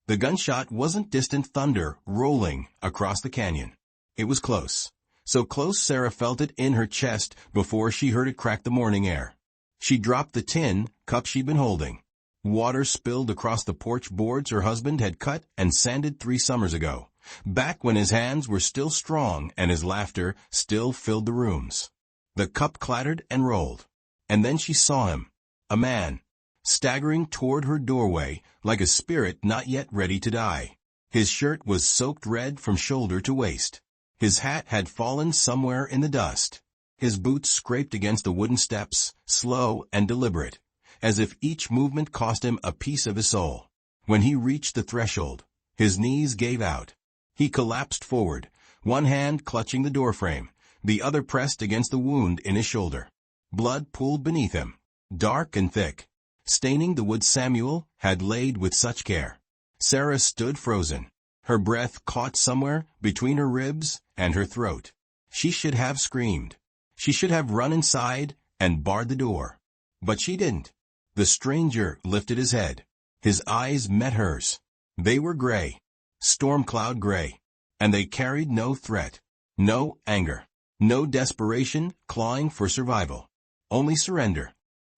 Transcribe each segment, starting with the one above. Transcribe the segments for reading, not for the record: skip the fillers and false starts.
The gunshot wasn't distant thunder rolling across the canyon. It was close. So close Sarah felt it in her chest before she heard it crack the morning air. She dropped the tin cup she'd been holding. Water spilled across the porch boards her husband had cut and sanded 3 summers ago, back when his hands were still strong and his laughter still filled the rooms. The cup clattered and rolled. And then she saw him, a man, staggering toward her doorway like a spirit not yet ready to die. His shirt was soaked red from shoulder to waist. His hat had fallen somewhere in the dust. His boots scraped against the wooden steps, slow and deliberate, as if each movement cost him a piece of his soul. When he reached the threshold, his knees gave out. He collapsed forward, one hand clutching the doorframe, the other pressed against the wound in his shoulder. Blood pooled beneath him, dark and thick, staining the wood Samuel had laid with such care. Sarah stood frozen, her breath caught somewhere between her ribs and her throat. She should have screamed. She should have run inside and barred the door. But she didn't. The stranger lifted his head. His eyes met hers. They were gray, storm cloud gray, and they carried no threat, no anger, no desperation clawing for survival, only surrender.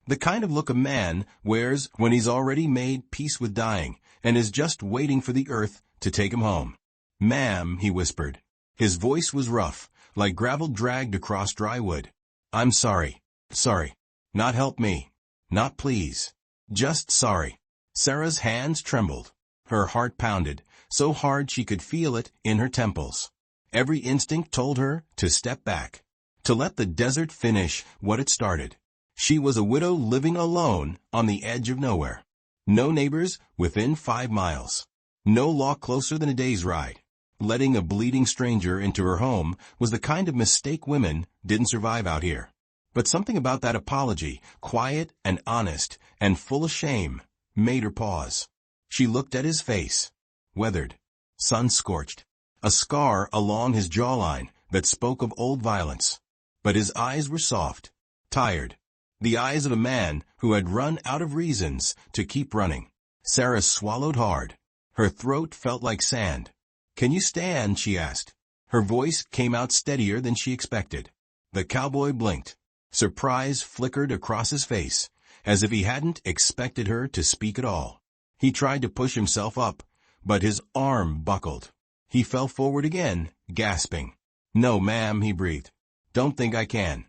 The kind of look a man wears when he's already made peace with dying and is just waiting for the earth to take him home. "Ma'am," he whispered. His voice was rough, like gravel dragged across dry wood. "I'm sorry. Sorry. Not help me. Not please. Just sorry." Sarah's hands trembled. Her heart pounded, so hard she could feel it in her temples. Every instinct told her to step back, to let the desert finish what it started. She was a widow living alone on the edge of nowhere. No neighbors within 5 miles. No law closer than a day's ride. Letting a bleeding stranger into her home was the kind of mistake women didn't survive out here. But something about that apology, quiet and honest and full of shame, made her pause. She looked at his face, weathered, sun-scorched, a scar along his jawline that spoke of old violence. But his eyes were soft, tired, the eyes of a man who had run out of reasons to keep running. Sarah swallowed hard. Her throat felt like sand. "Can you stand?" she asked. Her voice came out steadier than she expected. The cowboy blinked. Surprise flickered across his face, as if he hadn't expected her to speak at all. He tried to push himself up, but his arm buckled. He fell forward again, gasping. "No, ma'am," he breathed. "Don't think I can."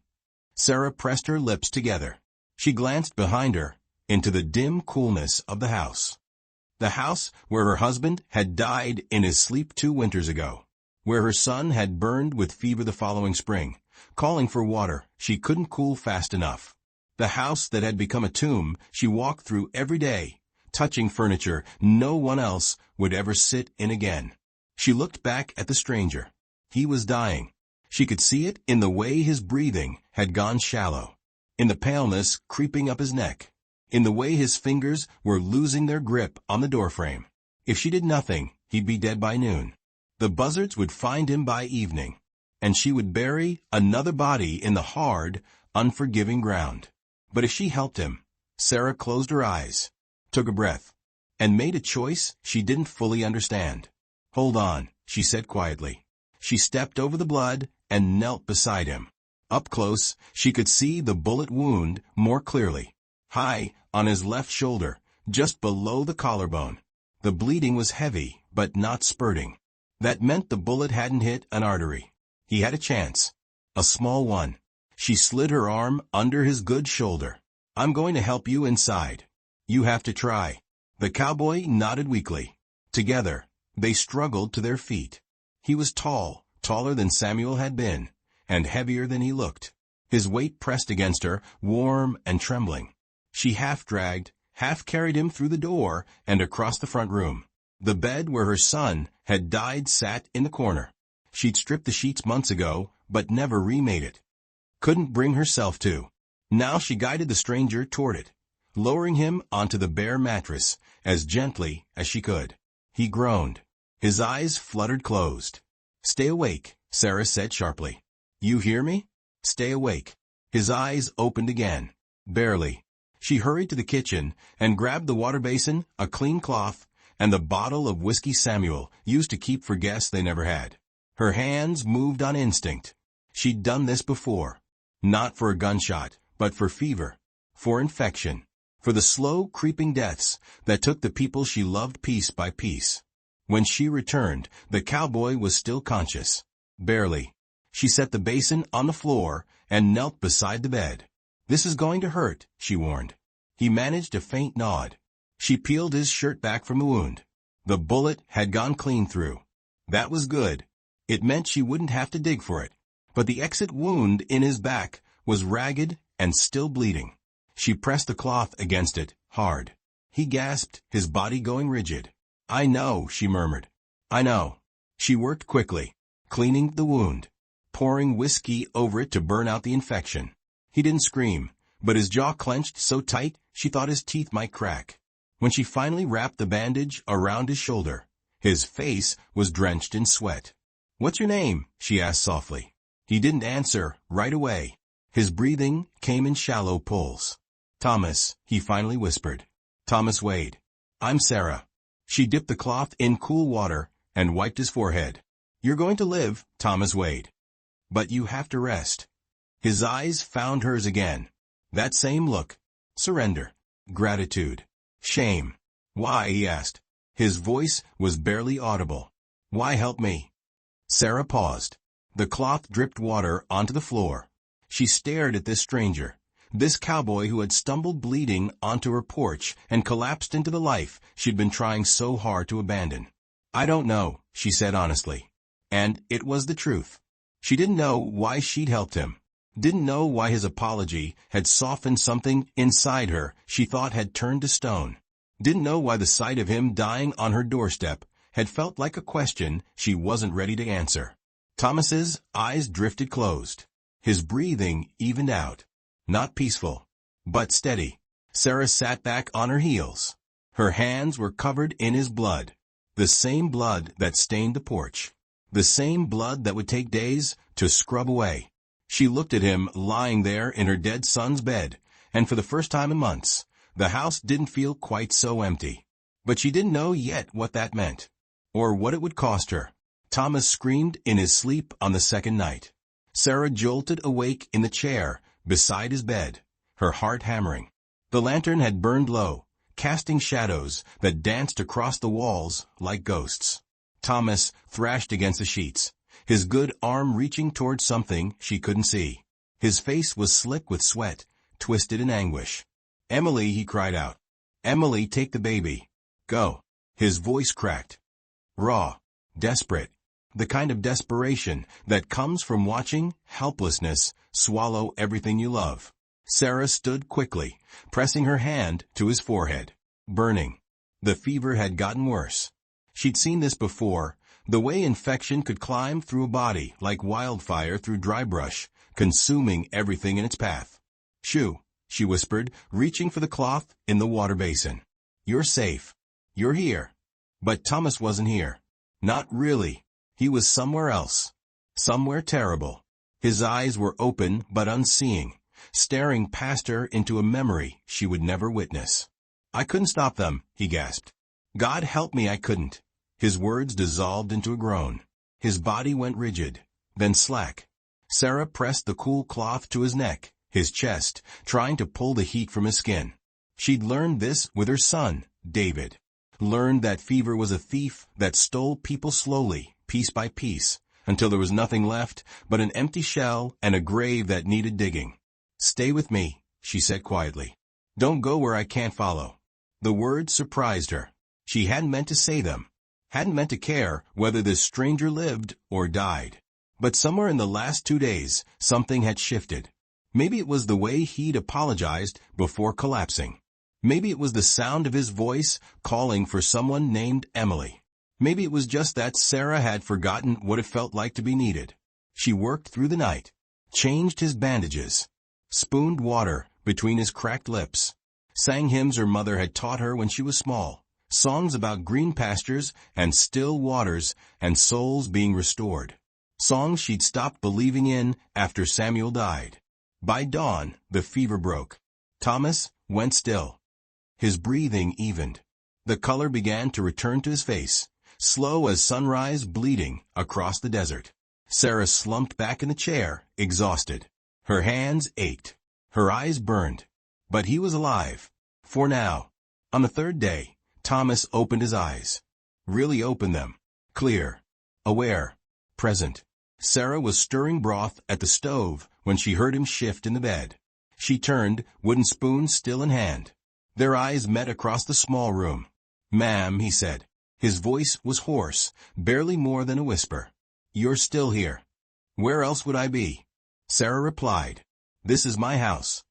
Sarah pressed her lips together. She glanced behind her, into the dim coolness of the house. The house where her husband had died in his sleep 2 winters ago, where her son had burned with fever the following spring, calling for water she couldn't cool fast enough. The house that had become a tomb she walked through every day, touching furniture no one else would ever sit in again. She looked back at the stranger. He was dying. She could see it in the way his breathing had gone shallow, in the paleness creeping up his neck, in the way his fingers were losing their grip on the doorframe. If she did nothing, he'd be dead by noon. The buzzards would find him by evening, and she would bury another body in the hard, unforgiving ground. But if she helped him, Sarah closed her eyes, took a breath, and made a choice she didn't fully understand. "Hold on," she said quietly. She stepped over the blood and knelt beside him. Up close, she could see the bullet wound more clearly. High on his left shoulder, just below the collarbone. The bleeding was heavy, but not spurting. That meant the bullet hadn't hit an artery. He had a chance. A small one. She slid her arm under his good shoulder. "I'm going to help you inside. You have to try." The cowboy nodded weakly. Together, they struggled to their feet. He was tall, taller than Samuel had been, and heavier than he looked. His weight pressed against her, warm and trembling. She half-dragged, half-carried him through the door and across the front room. The bed where her son had died sat in the corner. She'd stripped the sheets months ago, but never remade it. Couldn't bring herself to. Now she guided the stranger toward it, lowering him onto the bare mattress as gently as she could. He groaned. His eyes fluttered closed. "Stay awake," Sarah said sharply. "You hear me? Stay awake." His eyes opened again. Barely. She hurried to the kitchen and grabbed the water basin, a clean cloth, and the bottle of whiskey Samuel used to keep for guests they never had. Her hands moved on instinct. She'd done this before. Not for a gunshot, but for fever, for infection, for the slow creeping deaths that took the people she loved piece by piece. When she returned, the cowboy was still conscious. Barely. She set the basin on the floor and knelt beside the bed. "This is going to hurt," she warned. He managed a faint nod. She peeled his shirt back from the wound. The bullet had gone clean through. That was good. It meant she wouldn't have to dig for it. But the exit wound in his back was ragged and still bleeding. She pressed the cloth against it, hard. He gasped, his body going rigid. "I know," she murmured. "I know." She worked quickly, cleaning the wound, pouring whiskey over it to burn out the infection. He didn't scream, but his jaw clenched so tight she thought his teeth might crack. When she finally wrapped the bandage around his shoulder, his face was drenched in sweat. "What's your name?" she asked softly. He didn't answer right away. His breathing came in shallow pulls. "Thomas," he finally whispered. "Thomas Wade." "I'm Sarah." She dipped the cloth in cool water and wiped his forehead. "You're going to live, Thomas Wade. But you have to rest." His eyes found hers again. That same look. Surrender. Gratitude. Shame. "Why?" he asked. His voice was barely audible. "Why help me?" Sarah paused. The cloth dripped water onto the floor. She stared at this stranger, this cowboy who had stumbled bleeding onto her porch and collapsed into the life she'd been trying so hard to abandon. "I don't know," she said honestly. And it was the truth. She didn't know why she'd helped him. Didn't know why his apology had softened something inside her she thought had turned to stone. Didn't know why the sight of him dying on her doorstep had felt like a question she wasn't ready to answer. Thomas's eyes drifted closed. His breathing evened out. Not peaceful, but steady. Sarah sat back on her heels. Her hands were covered in his blood. The same blood that stained the porch. The same blood that would take days to scrub away. She looked at him lying there in her dead son's bed, and for the first time in months, the house didn't feel quite so empty. But she didn't know yet what that meant, or what it would cost her. Thomas screamed in his sleep on the second night. Sarah jolted awake in the chair beside his bed, her heart hammering. The lantern had burned low, casting shadows that danced across the walls like ghosts. Thomas thrashed against the sheets, his good arm reaching toward something she couldn't see. His face was slick with sweat, twisted in anguish. "Emily," he cried out. "Emily, take the baby. Go." His voice cracked. Raw, desperate. The kind of desperation that comes from watching helplessness swallow everything you love. Sarah stood quickly, pressing her hand to his forehead. Burning. The fever had gotten worse. She'd seen this before, the way infection could climb through a body like wildfire through dry brush, consuming everything in its path. "Shoo," she whispered, reaching for the cloth in the water basin. "You're safe. You're here." But Thomas wasn't here. Not really. He was somewhere else. Somewhere terrible. His eyes were open but unseeing, staring past her into a memory she would never witness. "I couldn't stop them," he gasped. "God help me, I couldn't." His words dissolved into a groan. His body went rigid, then slack. Sarah pressed the cool cloth to his neck, his chest, trying to pull the heat from his skin. She'd learned this with her son, David. Learned that fever was a thief that stole people slowly, piece by piece, until there was nothing left but an empty shell and a grave that needed digging. "Stay with me," she said quietly. "Don't go where I can't follow." The words surprised her. She hadn't meant to say them. Hadn't meant to care whether this stranger lived or died. But somewhere in the last 2 days, something had shifted. Maybe it was the way he'd apologized before collapsing. Maybe it was the sound of his voice calling for someone named Emily. Maybe it was just that Sarah had forgotten what it felt like to be needed. She worked through the night, changed his bandages, spooned water between his cracked lips, sang hymns her mother had taught her when she was small, songs about green pastures and still waters and souls being restored, songs she'd stopped believing in after Samuel died. By dawn, the fever broke. Thomas went still. His breathing evened. The color began to return to his face, slow as sunrise bleeding across the desert. Sarah slumped back in the chair, exhausted. Her hands ached. Her eyes burned. But he was alive. For now. On the third day, Thomas opened his eyes. Really opened them. Clear. Aware. Present. Sarah was stirring broth at the stove when she heard him shift in the bed. She turned, wooden spoon still in hand. Their eyes met across the small room. "Ma'am," he said. His voice was hoarse, barely more than a whisper. "You're still here." "Where else would I be?" Sarah replied. "This is my house."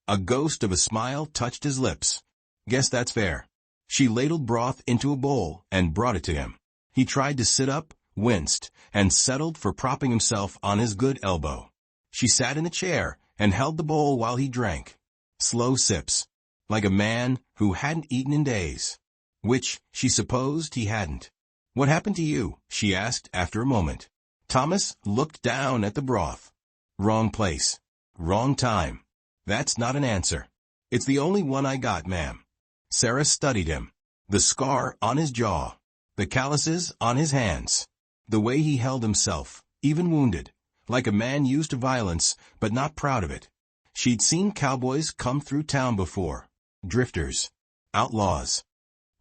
A ghost of a smile touched his lips. "Guess that's fair." She ladled broth into a bowl and brought it to him. He tried to sit up, winced, and settled for propping himself on his good elbow. She sat in a chair and held the bowl while he drank. Slow sips, like a man who hadn't eaten in days. Which, she supposed, he hadn't. "What happened to you?" she asked after a moment. Thomas looked down at the broth. "Wrong place. Wrong time. That's not an answer. It's the only one I got, ma'am." Sarah studied him. The scar on his jaw. The calluses on his hands. The way he held himself, even wounded, like a man used to violence, but not proud of it. She'd seen cowboys come through town before. Drifters. Outlaws.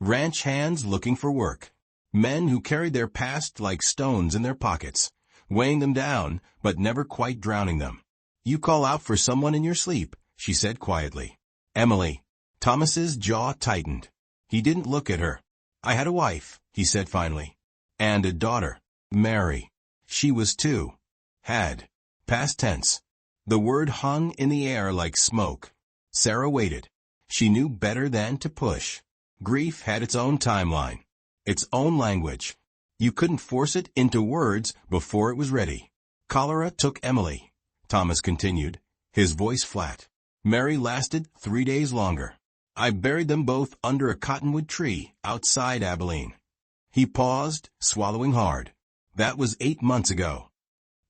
Ranch hands looking for work. Men who carried their past like stones in their pockets, weighing them down, but never quite drowning them. "You call out for someone in your sleep," she said quietly. "Emily." Thomas's jaw tightened. He didn't look at her. "I had a wife," he said finally. "And a daughter. Mary." She was two. Had. Past tense. The word hung in the air like smoke. Sarah waited. She knew better than to push. Grief had its own timeline. Its own language. You couldn't force it into words before it was ready. "Cholera took Emily," Thomas continued, his voice flat. "Mary lasted 3 days longer. I buried them both under a cottonwood tree outside Abilene." He paused, swallowing hard. "That was 8 months ago."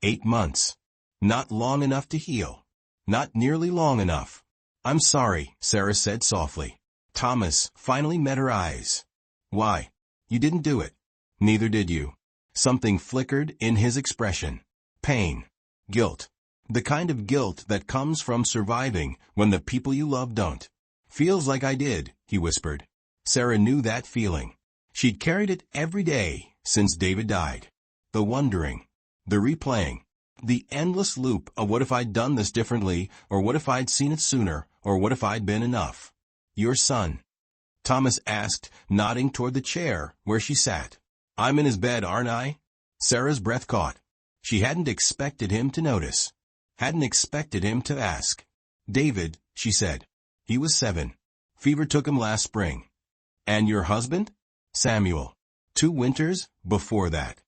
8 months. Not long enough to heal. Not nearly long enough. "I'm sorry," Sarah said softly. Thomas finally met her eyes. "Why? You didn't do it." "Neither did you." Something flickered in his expression. Pain. Guilt. The kind of guilt that comes from surviving when the people you love don't. "Feels like I did," he whispered. Sarah knew that feeling. She'd carried it every day since David died. The wondering. The replaying. The endless loop of what if I'd done this differently, or what if I'd seen it sooner, or what if I'd been enough. "Your son?" Thomas asked, nodding toward the chair where she sat. "I'm in his bed, aren't I?" Sarah's breath caught. She hadn't expected him to notice. Hadn't expected him to ask. "David," she said. "He was 7. Fever took him last spring." "And your husband?" "Samuel. 2 winters before that."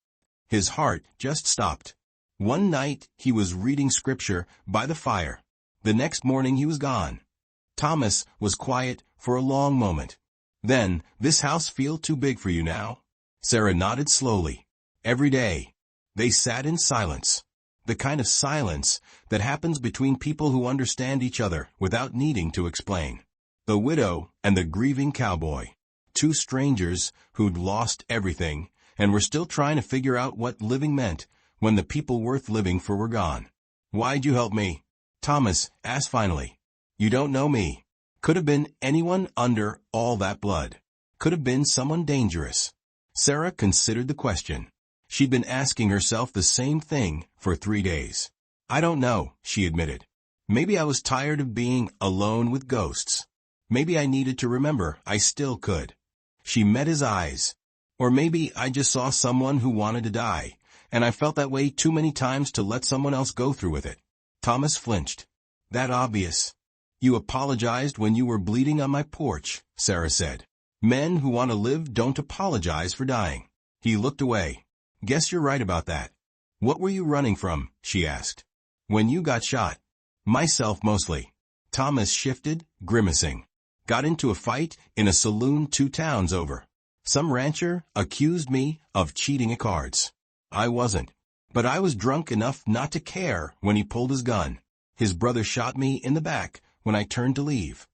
His heart just stopped. One night he was reading scripture by the fire. The next morning he was gone. Thomas was quiet for a long moment. Then, "This house feel too big for you now?" Sarah nodded slowly. "Every day." They sat in silence. The kind of silence that happens between people who understand each other without needing to explain. The widow and the grieving cowboy. 2 strangers who'd lost everything and were still trying to figure out what living meant when the people worth living for were gone. "Why'd you help me?" Thomas asked finally. "You don't know me." Could have been anyone under all that blood. Could have been someone dangerous. Sarah considered the question. She'd been asking herself the same thing for 3 days. "I don't know," she admitted. "Maybe I was tired of being alone with ghosts. Maybe I needed to remember I still could." She met his eyes. "Or maybe I just saw someone who wanted to die, and I felt that way too many times to let someone else go through with it." Thomas flinched. "That obvious." "You apologized when you were bleeding on my porch," Sarah said. "Men who want to live don't apologize for dying." He looked away. "Guess you're right about that." "What were you running from?" she asked. "When you got shot." "Myself mostly." Thomas shifted, grimacing. "Got into a fight in a saloon 2 towns over. Some rancher accused me of cheating at cards. I wasn't. But I was drunk enough not to care when he pulled his gun. His brother shot me in the back when I turned to leave."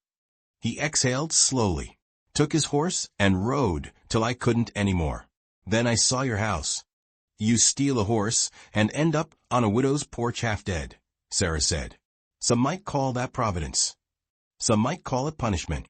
He exhaled slowly. Took his horse and rode till I couldn't anymore. Then I saw your house. You steal a horse and end up on a widow's porch half dead, Sarah said. Some might call that providence. Some might call it punishment.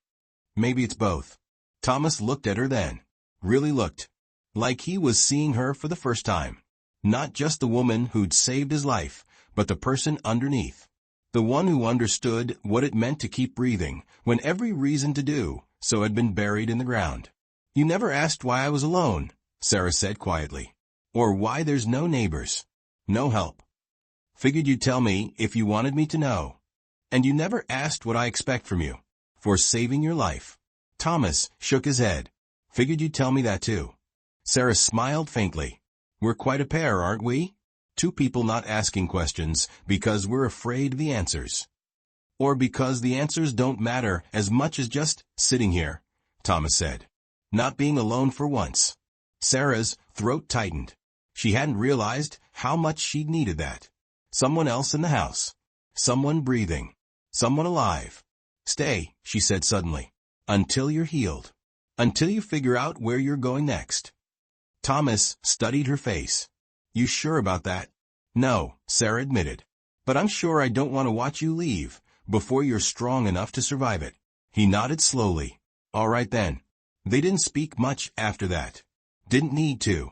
Maybe it's both. Thomas looked at her then. Really looked. Like he was seeing her for the first time. Not just the woman who'd saved his life, but the person underneath. The one who understood what it meant to keep breathing when every reason to do so had been buried in the ground. You never asked why I was alone, Sarah said quietly. Or why there's no neighbors. No help. Figured you'd tell me if you wanted me to know. And you never asked what I expect from you. For saving your life. Thomas shook his head. Figured you'd tell me that too. Sarah smiled faintly. We're quite a pair, aren't we? Two people not asking questions because we're afraid of the answers. Or because the answers don't matter as much as just sitting here, Thomas said. Not being alone for once. Sarah's throat tightened. She hadn't realized how much she'd needed that. Someone else in the house. Someone breathing. Someone alive. Stay, she said suddenly. Until you're healed. Until you figure out where you're going next. Thomas studied her face. You sure about that? No, Sarah admitted. But I'm sure I don't want to watch you leave before you're strong enough to survive it. He nodded slowly. All right then. They didn't speak much after that. Didn't need to.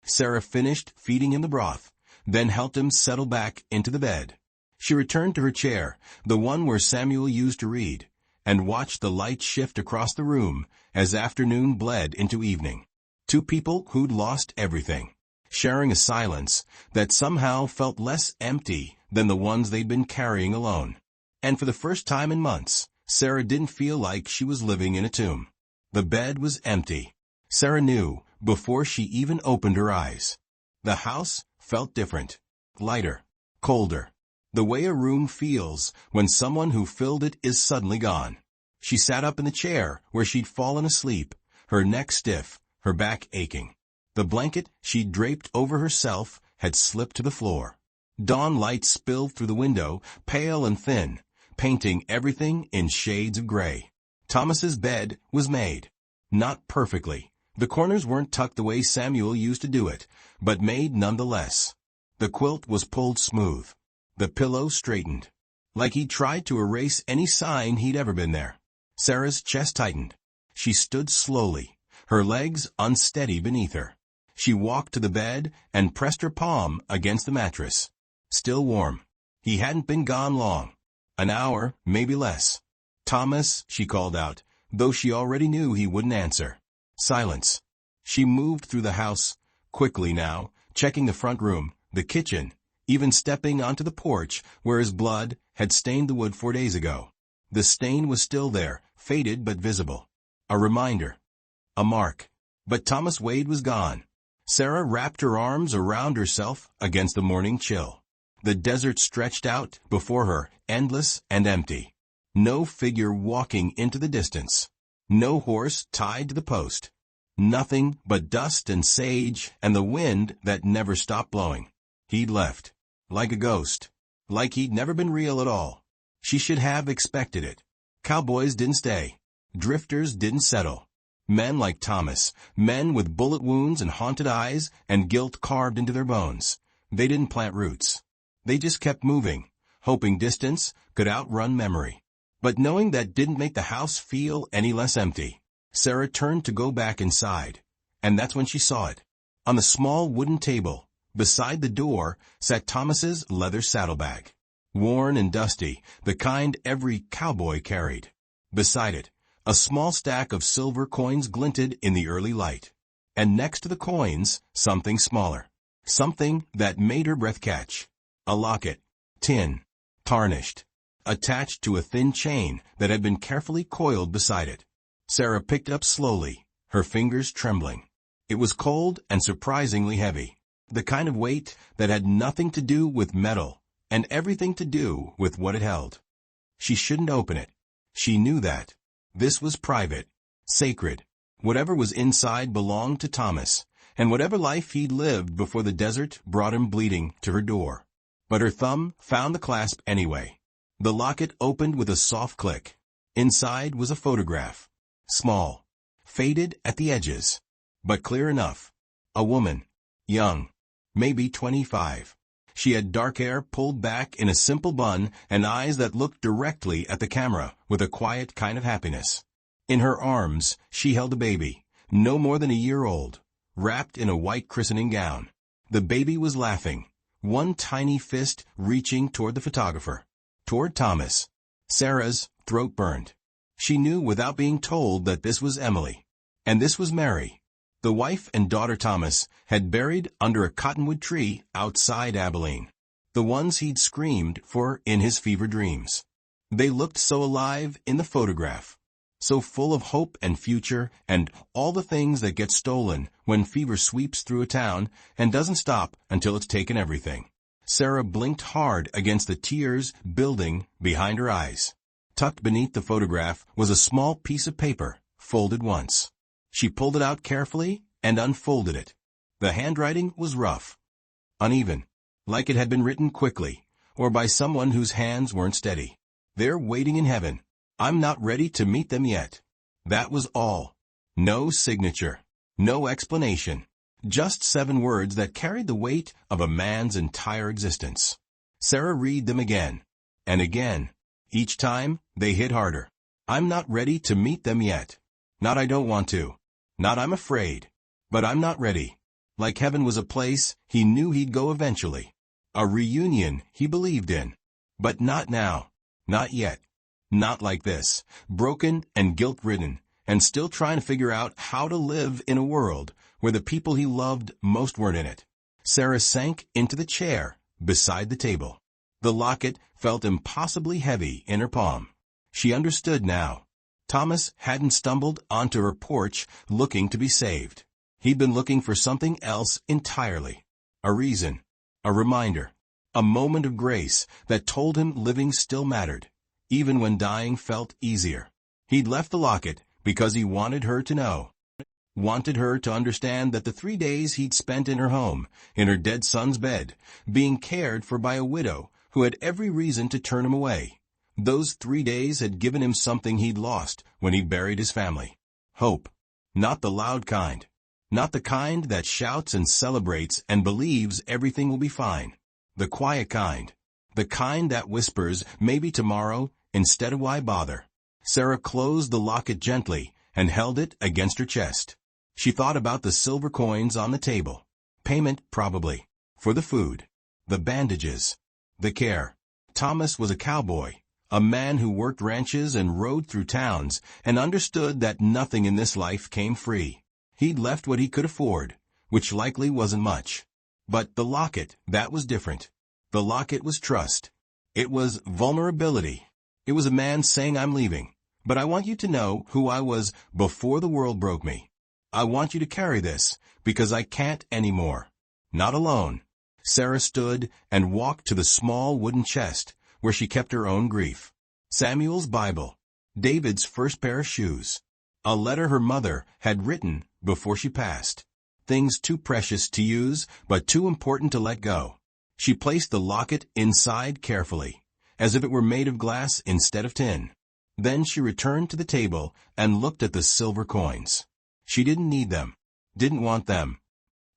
Sarah finished feeding him the broth, then helped him settle back into the bed. She returned to her chair, the one where Samuel used to read, and watched the light shift across the room as afternoon bled into evening. Two people who'd lost everything, sharing a silence that somehow felt less empty than the ones they'd been carrying alone. And for the first time in months, Sarah didn't feel like she was living in a tomb. The bed was empty. Sarah knew before she even opened her eyes. The house felt different, lighter, colder. The way a room feels when someone who filled it is suddenly gone. She sat up in the chair where she'd fallen asleep, her neck stiff, her back aching. The blanket she'd draped over herself had slipped to the floor. Dawn light spilled through the window, pale and thin, painting everything in shades of gray. Thomas's bed was made. Not perfectly. The corners weren't tucked the way Samuel used to do it, but made nonetheless. The quilt was pulled smooth. The pillow straightened. Like he'd tried to erase any sign he'd ever been there. Sarah's chest tightened. She stood slowly, her legs unsteady beneath her. She walked to the bed and pressed her palm against the mattress. Still warm. He hadn't been gone long. An hour, maybe less. Thomas, she called out, though she already knew he wouldn't answer. Silence. She moved through the house, quickly now, checking the front room, the kitchen, even stepping onto the porch where his blood had stained the wood 4 days ago. The stain was still there, faded but visible. A reminder. A mark. But Thomas Wade was gone. Sarah wrapped her arms around herself against the morning chill. The desert stretched out before her, endless and empty. No figure walking into the distance. No horse tied to the post. Nothing but dust and sage and the wind that never stopped blowing. He'd left. Like a ghost. Like he'd never been real at all. She should have expected it. Cowboys didn't stay. Drifters didn't settle. Men like Thomas, men with bullet wounds and haunted eyes and guilt carved into their bones. They didn't plant roots. They just kept moving, hoping distance could outrun memory. But knowing that didn't make the house feel any less empty. Sarah turned to go back inside, and that's when she saw it. On the small wooden table, beside the door, sat Thomas's leather saddlebag. Worn and dusty, the kind every cowboy carried. Beside it, a small stack of silver coins glinted in the early light. And next to the coins, something smaller. Something that made her breath catch. A locket. Tin. Tarnished. Attached to a thin chain that had been carefully coiled beside it. Sarah picked it up slowly, her fingers trembling. It was cold and surprisingly heavy. The kind of weight that had nothing to do with metal and everything to do with what it held. She shouldn't open it. She knew that. This was private, sacred. Whatever was inside belonged to Thomas, and whatever life he'd lived before the desert brought him bleeding to her door. But her thumb found the clasp anyway. The locket opened with a soft click. Inside was a photograph. Small, faded at the edges, but clear enough. A woman, young, maybe 25. She had dark hair pulled back in a simple bun and eyes that looked directly at the camera with a quiet kind of happiness. In her arms, she held a baby, no more than a year old, wrapped in a white christening gown. The baby was laughing, one tiny fist reaching toward the photographer, toward Thomas. Sarah's throat burned. She knew without being told that this was Emily. And this was Mary. The wife and daughter Thomas had buried under a cottonwood tree outside Abilene. The ones he'd screamed for in his fever dreams. They looked so alive in the photograph, so full of hope and future and all the things that get stolen when fever sweeps through a town and doesn't stop until it's taken everything. Sarah blinked hard against the tears building behind her eyes. Tucked beneath the photograph was a small piece of paper, folded once. She pulled it out carefully and unfolded it. The handwriting was rough, uneven, like it had been written quickly, or by someone whose hands weren't steady. They're waiting in heaven. I'm not ready to meet them yet. That was all. No signature. No explanation. Just 7 words that carried the weight of a man's entire existence. Sarah read them again, and again. Each time, they hit harder. I'm not ready to meet them yet. Not I don't want to. Not I'm afraid. But I'm not ready. Like heaven was a place he knew he'd go eventually. A reunion he believed in. But not now. Not yet. Not like this. Broken and guilt-ridden, and still trying to figure out how to live in a world where the people he loved most weren't in it. Sarah sank into the chair beside the table. The locket felt impossibly heavy in her palm. She understood now. Thomas hadn't stumbled onto her porch looking to be saved. He'd been looking for something else entirely. A reason. A reminder. A moment of grace that told him living still mattered, even when dying felt easier. He'd left the locket because he wanted her to know. Wanted her to understand that the 3 days he'd spent in her home, in her dead son's bed, being cared for by a widow who had every reason to turn him away, those 3 days had given him something he'd lost when he buried his family. Hope. Not the loud kind. Not the kind that shouts and celebrates and believes everything will be fine. The quiet kind. The kind that whispers, maybe tomorrow, instead of why bother. Sarah closed the locket gently and held it against her chest. She thought about the silver coins on the table. Payment, probably. For the food. The bandages. The care. Thomas was a cowboy. A man who worked ranches and rode through towns and understood that nothing in this life came free. He'd left what he could afford, which likely wasn't much. But the locket, that was different. The locket was trust. It was vulnerability. It was a man saying, I'm leaving, but I want you to know who I was before the world broke me. I want you to carry this, because I can't anymore. Not alone. Sarah stood and walked to the small wooden chest where she kept her own grief. Samuel's Bible. David's first pair of shoes. A letter her mother had written before she passed. Things too precious to use, but too important to let go. She placed the locket inside carefully, as if it were made of glass instead of tin. Then she returned to the table and looked at the silver coins. She didn't need them, didn't want them.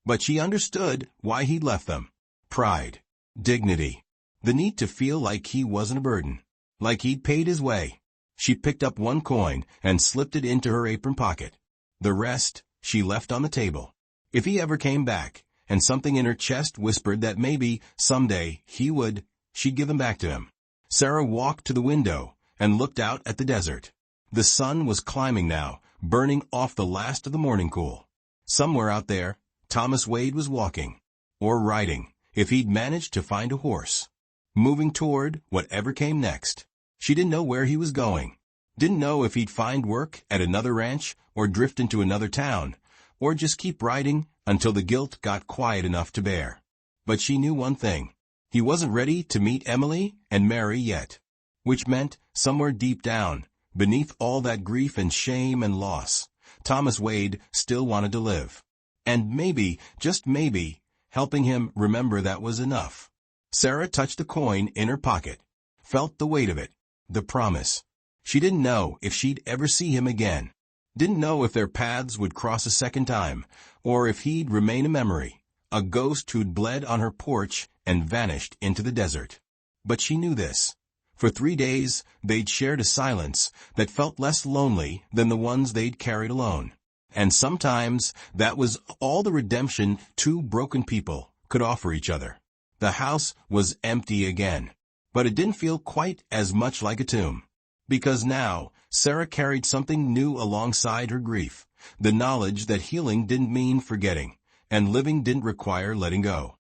But she understood why he'd left them. Pride, dignity, the need to feel like he wasn't a burden, like he'd paid his way. She picked up one coin and slipped it into her apron pocket. The rest she left on the table. If he ever came back, and something in her chest whispered that maybe, someday, she'd give them back to him. Sarah walked to the window and looked out at the desert. The sun was climbing now, burning off the last of the morning cool. Somewhere out there, Thomas Wade was walking, or riding, if he'd managed to find a horse, moving toward whatever came next. She didn't know where he was going, didn't know if he'd find work at another ranch or drift into another town, or just keep riding until the guilt got quiet enough to bear. But she knew one thing. He wasn't ready to meet Emily and Mary yet, which meant somewhere deep down, beneath all that grief and shame and loss, Thomas Wade still wanted to live. And maybe, just maybe, helping him remember that was enough. Sarah touched the coin in her pocket, felt the weight of it, the promise. She didn't know if she'd ever see him again. Didn't know if their paths would cross a second time, or if he'd remain a memory, a ghost who'd bled on her porch and vanished into the desert. But she knew this. For 3 days, they'd shared a silence that felt less lonely than the ones they'd carried alone. And sometimes that was all the redemption two broken people could offer each other. The house was empty again, but it didn't feel quite as much like a tomb. Because now, Sarah carried something new alongside her grief, the knowledge that healing didn't mean forgetting, and living didn't require letting go.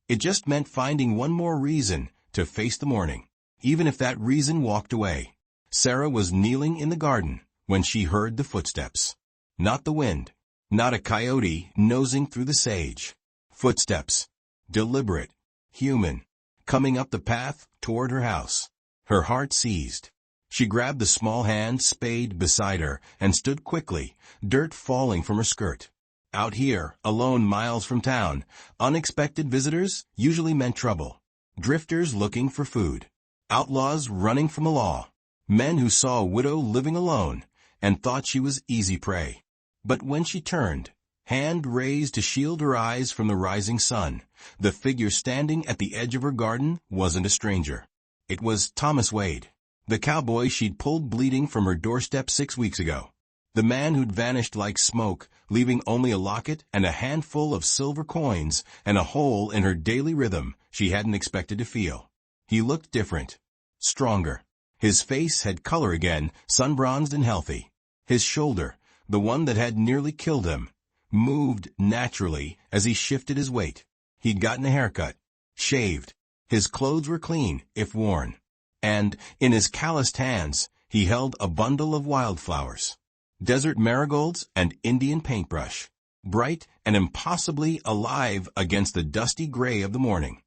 It just meant finding one more reason to face the morning, even if that reason walked away. Sarah was kneeling in the garden when she heard the footsteps. Not the wind, not a coyote nosing through the sage. Footsteps, deliberate, human, coming up the path toward her house. Her heart seized. She grabbed the small hand spade beside her and stood quickly, dirt falling from her skirt. Out here, alone miles from town, unexpected visitors usually meant trouble. Drifters looking for food. Outlaws running from the law. Men who saw a widow living alone and thought she was easy prey. But when she turned, hand raised to shield her eyes from the rising sun, the figure standing at the edge of her garden wasn't a stranger. It was Thomas Wade, the cowboy she'd pulled bleeding from her doorstep 6 weeks ago. The man who'd vanished like smoke, leaving only a locket and a handful of silver coins and a hole in her daily rhythm she hadn't expected to feel. He looked different, stronger. His face had color again, sun-bronzed and healthy. His shoulder, the one that had nearly killed him, moved naturally as he shifted his weight. He'd gotten a haircut, shaved. His clothes were clean, if worn. And, in his calloused hands, he held a bundle of wildflowers. Desert marigolds and Indian paintbrush, bright and impossibly alive against the dusty gray of the morning.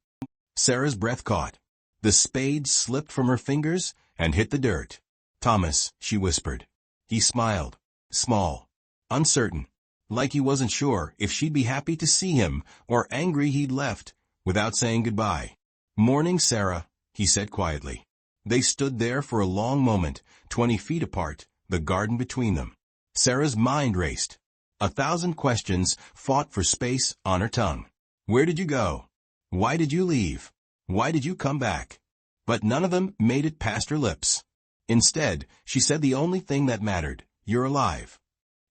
Sarah's breath caught. The spade slipped from her fingers and hit the dirt. "Thomas," she whispered. He smiled, small, uncertain, like he wasn't sure if she'd be happy to see him or angry he'd left without saying goodbye. "Morning, Sarah," he said quietly. They stood there for a long moment, 20 feet apart, the garden between them. Sarah's mind raced. 1,000 questions fought for space on her tongue. Where did you go? Why did you leave? Why did you come back? But none of them made it past her lips. Instead, she said the only thing that mattered. "You're alive."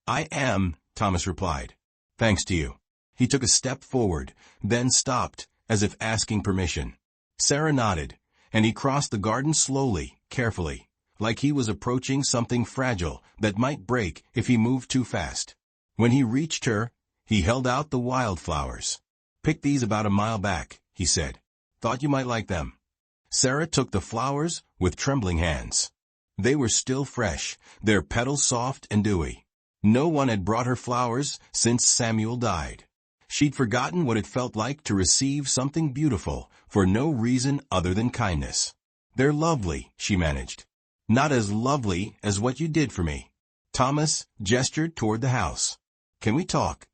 "I am," Thomas replied. "Thanks to you." He took a step forward, then stopped, as if asking permission. Sarah nodded, and he crossed the garden slowly, carefully, like he was approaching something fragile that might break if he moved too fast. When he reached her, he held out the wildflowers. "Picked these about a mile back," he said. "Thought you might like them." Sarah took the flowers with trembling hands. They were still fresh, their petals soft and dewy. No one had brought her flowers since Samuel died. She'd forgotten what it felt like to receive something beautiful for no reason other than kindness. "They're lovely," she managed. "Not as lovely as what you did for me." Thomas gestured toward the house. "Can we talk?"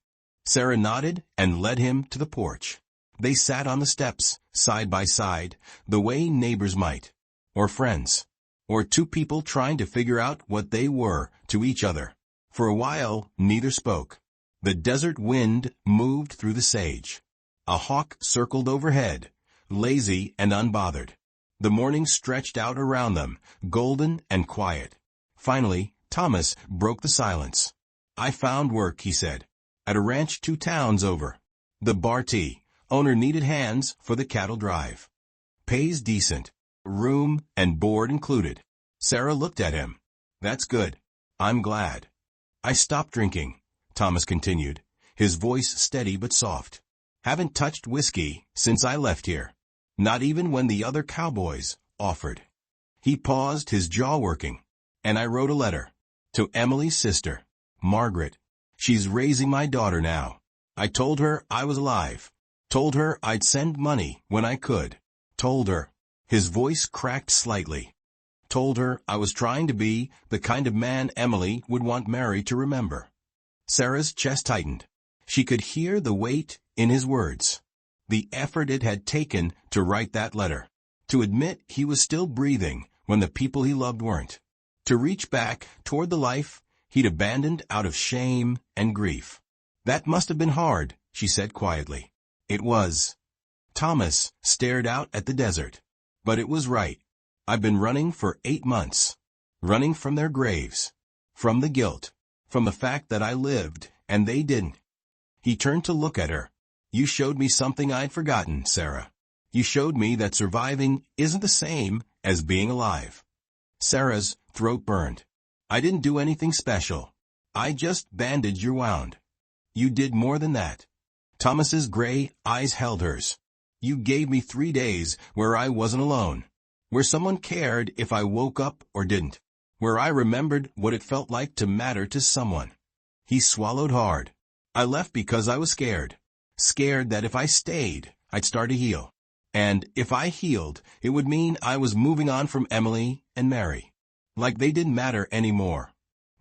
Sarah nodded and led him to the porch. They sat on the steps, side by side, the way neighbors might. Or friends. Or two people trying to figure out what they were to each other. For a while, neither spoke. The desert wind moved through the sage. A hawk circled overhead, lazy and unbothered. The morning stretched out around them, golden and quiet. Finally, Thomas broke the silence. "I found work," he said, "at a ranch 2 towns over. The Bartee. Owner needed hands for the cattle drive. Pays decent. Room and board included." Sarah looked at him. "That's good. I'm glad." "I stopped drinking," Thomas continued, his voice steady but soft. "Haven't touched whiskey since I left here. Not even when the other cowboys offered." He paused, his jaw working. "And I wrote a letter. To Emily's sister, Margaret. She's raising my daughter now. I told her I was alive. Told her I'd send money when I could. Told her." His voice cracked slightly. "Told her I was trying to be the kind of man Emily would want Mary to remember." Sarah's chest tightened. She could hear the weight in his words. The effort it had taken to write that letter. To admit he was still breathing when the people he loved weren't. To reach back toward the life He'd abandoned out of shame and grief. That must have been hard, she said quietly. It was. Thomas stared out at the desert. But it was right. I've been running for 8 months. Running from their graves. From the guilt. From the fact that I lived, and they didn't. He turned to look at her. You showed me something I'd forgotten, Sarah. You showed me that surviving isn't the same as being alive. Sarah's throat burned. I didn't do anything special. I just bandaged your wound. You did more than that. Thomas's gray eyes held hers. You gave me 3 days where I wasn't alone. Where someone cared if I woke up or didn't. Where I remembered what it felt like to matter to someone. He swallowed hard. I left because I was scared. Scared that if I stayed, I'd start to heal. And if I healed, it would mean I was moving on from Emily and Mary. Like they didn't matter anymore.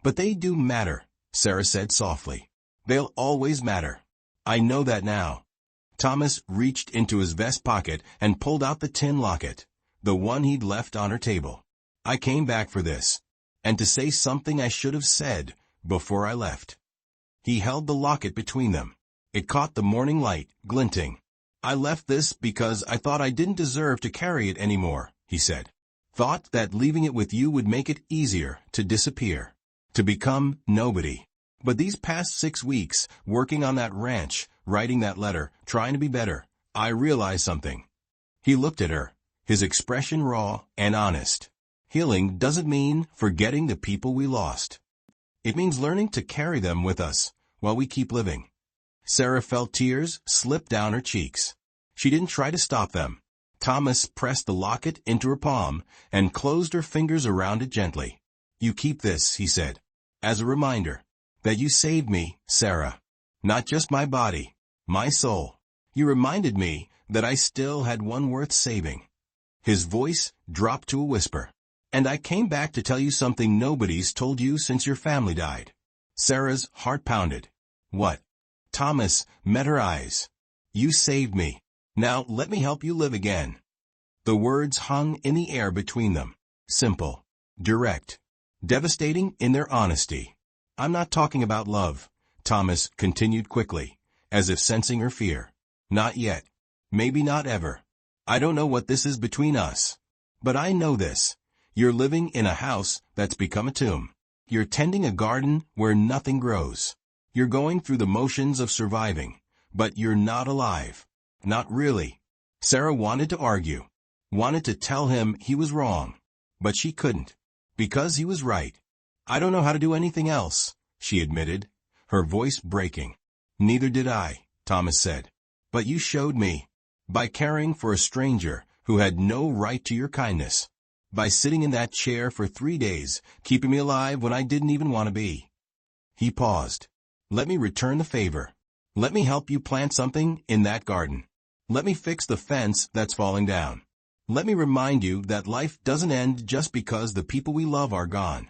But they do matter, Sarah said softly. They'll always matter. I know that now. Thomas reached into his vest pocket and pulled out the tin locket, the one he'd left on her table. I came back for this, and to say something I should have said before I left. He held the locket between them. It caught the morning light, glinting. I left this because I thought I didn't deserve to carry it anymore, he said. Thought that leaving it with you would make it easier to disappear, to become nobody. But these past 6 weeks, working on that ranch, writing that letter, trying to be better, I realized something. He looked at her, his expression raw and honest. Healing doesn't mean forgetting the people we lost. It means learning to carry them with us while we keep living. Sarah felt tears slip down her cheeks. She didn't try to stop them. Thomas pressed the locket into her palm and closed her fingers around it gently. You keep this, he said, as a reminder that you saved me, Sarah. Not just my body, my soul. You reminded me that I still had one worth saving. His voice dropped to a whisper. And I came back to tell you something nobody's told you since your family died. Sarah's heart pounded. What? Thomas met her eyes. You saved me. Now let me help you live again. The words hung in the air between them. Simple. Direct. Devastating in their honesty. I'm not talking about love, Thomas continued quickly, as if sensing her fear. Not yet. Maybe not ever. I don't know what this is between us. But I know this. You're living in a house that's become a tomb. You're tending a garden where nothing grows. You're going through the motions of surviving, but you're not alive. Not really. Sarah wanted to argue, wanted to tell him he was wrong, but she couldn't, because he was right. I don't know how to do anything else, she admitted, her voice breaking. Neither did I, Thomas said. But you showed me, by caring for a stranger who had no right to your kindness, by sitting in that chair for 3 days, keeping me alive when I didn't even want to be. He paused. Let me return the favor. Let me help you plant something in that garden. Let me fix the fence that's falling down. Let me remind you that life doesn't end just because the people we love are gone.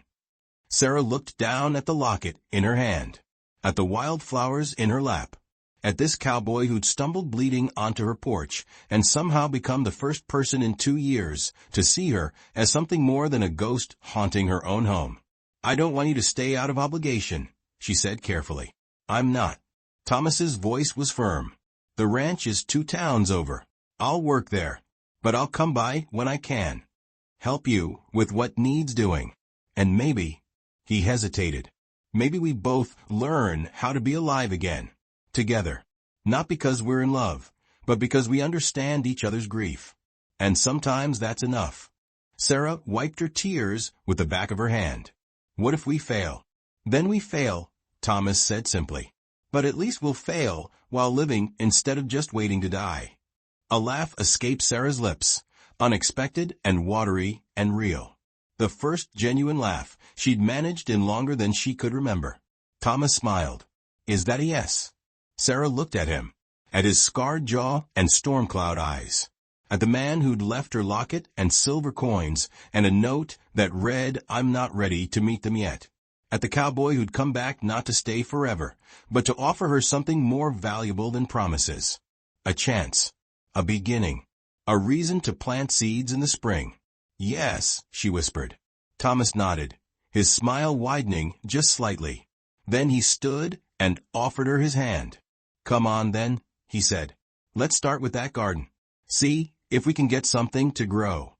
Sarah looked down at the locket in her hand, at the wildflowers in her lap, at this cowboy who'd stumbled bleeding onto her porch and somehow become the first person in 2 years to see her as something more than a ghost haunting her own home. I don't want you to stay out of obligation, she said carefully. I'm not. Thomas's voice was firm. The ranch is 2 towns over. I'll work there, but I'll come by when I can. Help you with what needs doing. And maybe, he hesitated, maybe we both learn how to be alive again, together. Not because we're in love, but because we understand each other's grief. And sometimes that's enough. Sarah wiped her tears with the back of her hand. What if we fail? Then we fail, Thomas said simply. But at least we'll fail while living instead of just waiting to die. A laugh escaped Sarah's lips, unexpected and watery and real. The first genuine laugh she'd managed in longer than she could remember. Thomas smiled. Is that a yes? Sarah looked at him, at his scarred jaw and storm cloud eyes, at the man who'd left her locket and silver coins and a note that read, I'm not ready to meet them yet. At the cowboy who'd come back not to stay forever, but to offer her something more valuable than promises. A chance. A beginning. A reason to plant seeds in the spring. Yes, she whispered. Thomas nodded, his smile widening just slightly. Then he stood and offered her his hand. "Come on then," he said. "Let's start with that garden. See if we can get something to grow."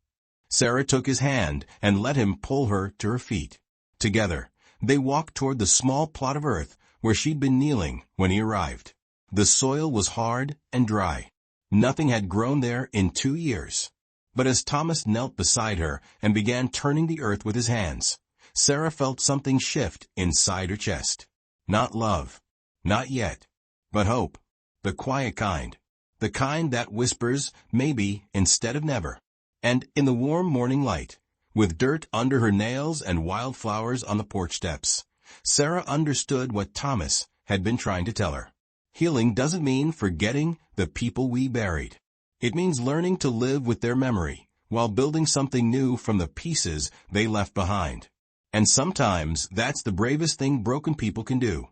Sarah took his hand and let him pull her to her feet. Together, they walked toward the small plot of earth where she'd been kneeling when he arrived. The soil was hard and dry. Nothing had grown there in 2 years. But as Thomas knelt beside her and began turning the earth with his hands, Sarah felt something shift inside her chest. Not love, not yet, but hope. The quiet kind. The kind that whispers maybe instead of never. And in the warm morning light, with dirt under her nails and wildflowers on the porch steps, Sarah understood what Thomas had been trying to tell her. Healing doesn't mean forgetting the people we buried. It means learning to live with their memory while building something new from the pieces they left behind. And sometimes that's the bravest thing broken people can do.